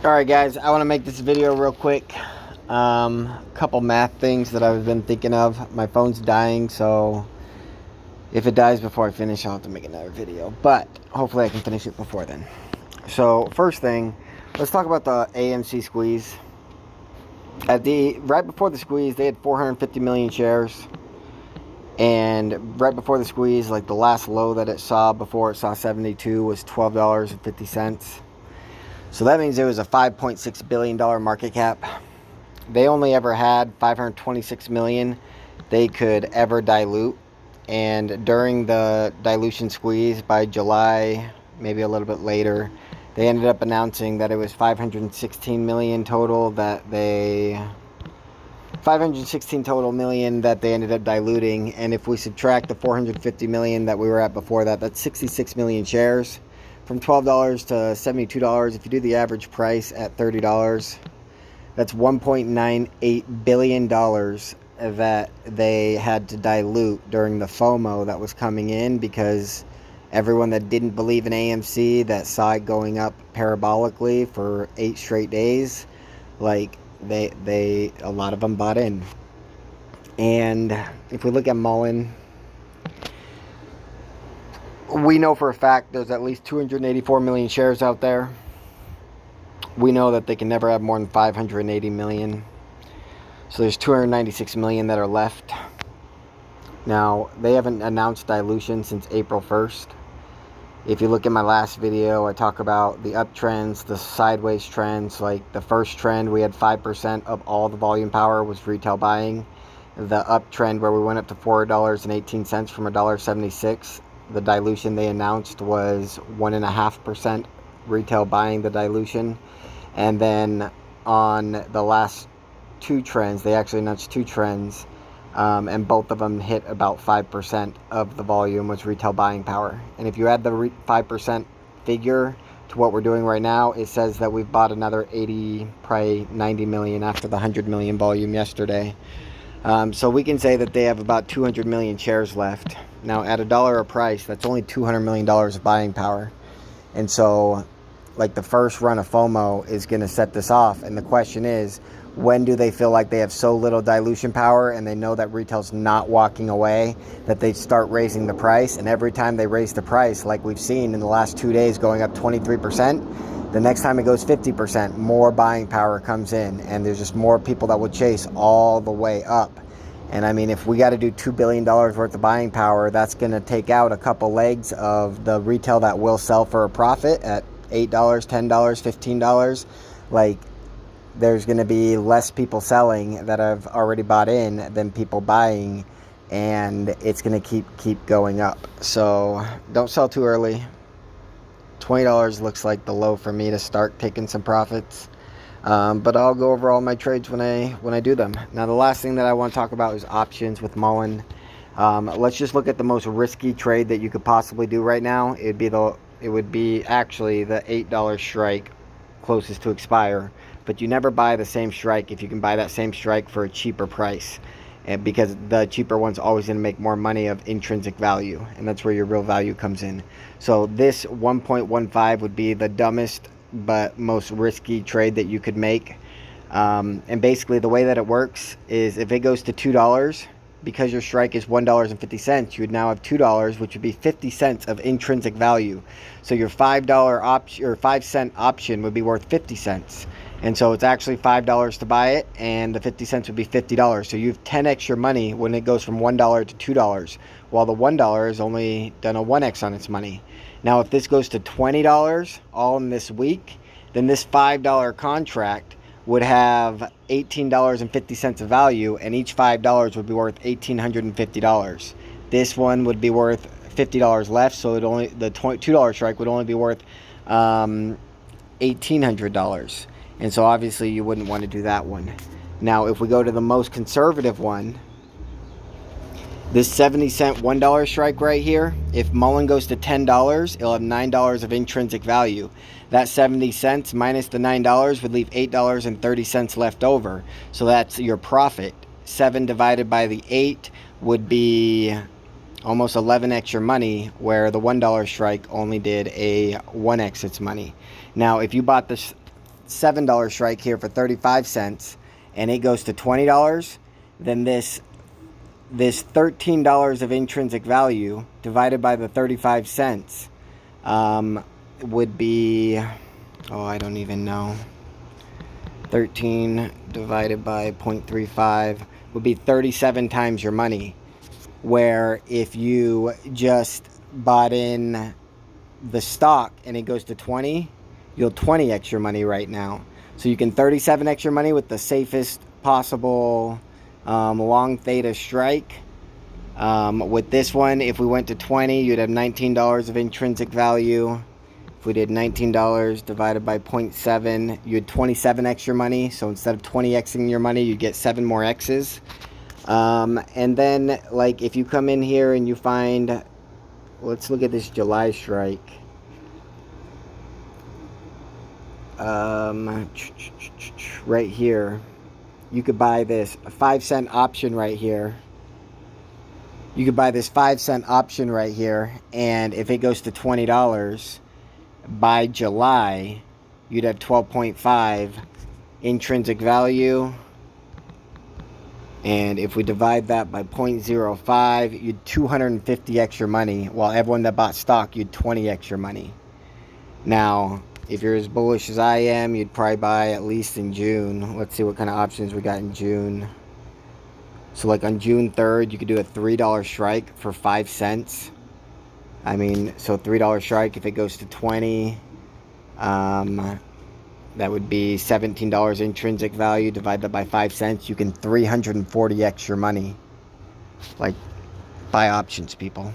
Alright guys, I want to make this video real quick. Couple math things that I've been thinking of. My phone's dying, so if it dies before I finish, I'll have to make another video. But hopefully I can finish it before then. So first thing, let's talk about the AMC squeeze. Right before the squeeze, they had 450 million shares. And right before the squeeze, like the last low that it saw before it saw 72 was $12.50. So that means it was a $5.6 billion market cap. They only ever had 526 million they could ever dilute. And during the dilution squeeze by July, maybe a little bit later, they ended up announcing that it was 516 million total that they 516 total million that they ended up diluting. And if we subtract the 450 million that we were at before that, that's 66 million shares. From $12 to $72, if you do the average price at $30, that's $1.98 billion that they had to dilute during the FOMO that was coming in, because everyone that didn't believe in AMC, that saw it going up parabolically for 8 straight days, like a lot of them bought in. And if we look at Mullen, we know for a fact there's at least 284 million shares out there. We know that they can never have more than 580 million. So there's 296 million that are left. Now, they haven't announced dilution since April 1st. If you look at my last video, I talk about the uptrends, the sideways trends. Like the first trend, we had 5% of all the volume power was retail buying. The uptrend where we went up to $4.18 from $1.76. The dilution they announced was 1.5% retail buying, the dilution. And then on the last two trends, they actually announced two trends, and both of them hit about 5% of the volume was retail buying power. And if you add the 5% figure to what we're doing right now, it says that we've bought another 80, probably 90 million after the 100 million volume yesterday. So we can say that they have about 200 million shares left. Now, at $1 a price, that's only $200 million of buying power. And so, like, the first run of FOMO is going to set this off. And the question is, when do they feel like they have so little dilution power and they know that retail's not walking away, that they start raising the price? And every time they raise the price, like we've seen in the last 2 days going up 23%, the next time it goes 50%, more buying power comes in. And there's just more people that will chase all the way up. And I mean, if we got to do $2 billion worth of buying power, that's going to take out a couple legs of the retail that will sell for a profit at $8, $10, $15. Like, there's going to be less people selling that have already bought in than people buying, and it's going to keep going up. So don't sell too early. $20 looks like the low for me to start taking some profits. But I'll go over all my trades when I do them. Now, the last thing that I want to talk about is options with Mullen. Let's just look at the most risky trade that you could possibly do right now. It would be actually the $8 strike closest to expire. But you never buy the same strike if you can buy that same strike for a cheaper price. And because the cheaper one's always going to make more money of intrinsic value. And that's where your real value comes in. So this 1.15 would be the dumbest but most risky trade that you could make. And basically the way that it works is if it goes to $2, because your strike is $1.50, you would now have $2, which would be 50 cents of intrinsic value. So your $5 option or 5-cent option would be worth 50 cents. And so it's actually $5 to buy it, and the 50 cents would be $50. So you've 10x your money when it goes from $1 to $2, while the $1 has only done a 1x on its money. Now, if this goes to $20 all in this week, then this $5 contract would have $18.50 of value, and each $5 would be worth $1,850. This one would be worth $50 left, so the $2 strike would only be worth $1,800. And so obviously you wouldn't want to do that one. Now, if we go to the most conservative one, this 70-cent $1 strike right here, if Mullen goes to $10, it'll have $9 of intrinsic value. That 70 cents minus the $9 would leave $8.30 left over. So that's your profit. 7 divided by the 8 would be almost 11x your money, where the $1 strike only did a 1x its money. Now, if you bought this $7 strike here for 35 cents and it goes to $20, then this $13 of intrinsic value divided by the 35 cents would be, oh, I don't even know. 13 divided by 0.35 would be 37 times your money. Where if you just bought in the stock and it goes to 20, you'll 20x your money right now. So you can 37x your money with the safest possible long theta strike. With this one, if we went to 20, you'd have $19 of intrinsic value. If we did $19 divided by 0.7, you'd 27x your money. So instead of 20xing your money, you'd get 7 more x's. And then, like, if you come in here and you find, let's look at this July strike. Right here, you could buy this 5-cent option right here. You could buy this 5-cent option right here, and if it goes to $20 by July, you'd have 12.5 intrinsic value. And if we divide that by 0.05, you'd 250x your money, while everyone that bought stock, you'd 20x your money. Now, if you're as bullish as I am, you'd probably buy at least in June. Let's see what kind of options we got in June. So like on June 3rd, you could do a $3 strike for 5 cents. I mean, so $3 strike, if it goes to 20, that would be $17 intrinsic value divided by 5 cents. You can 340x your money. Like, buy options, people.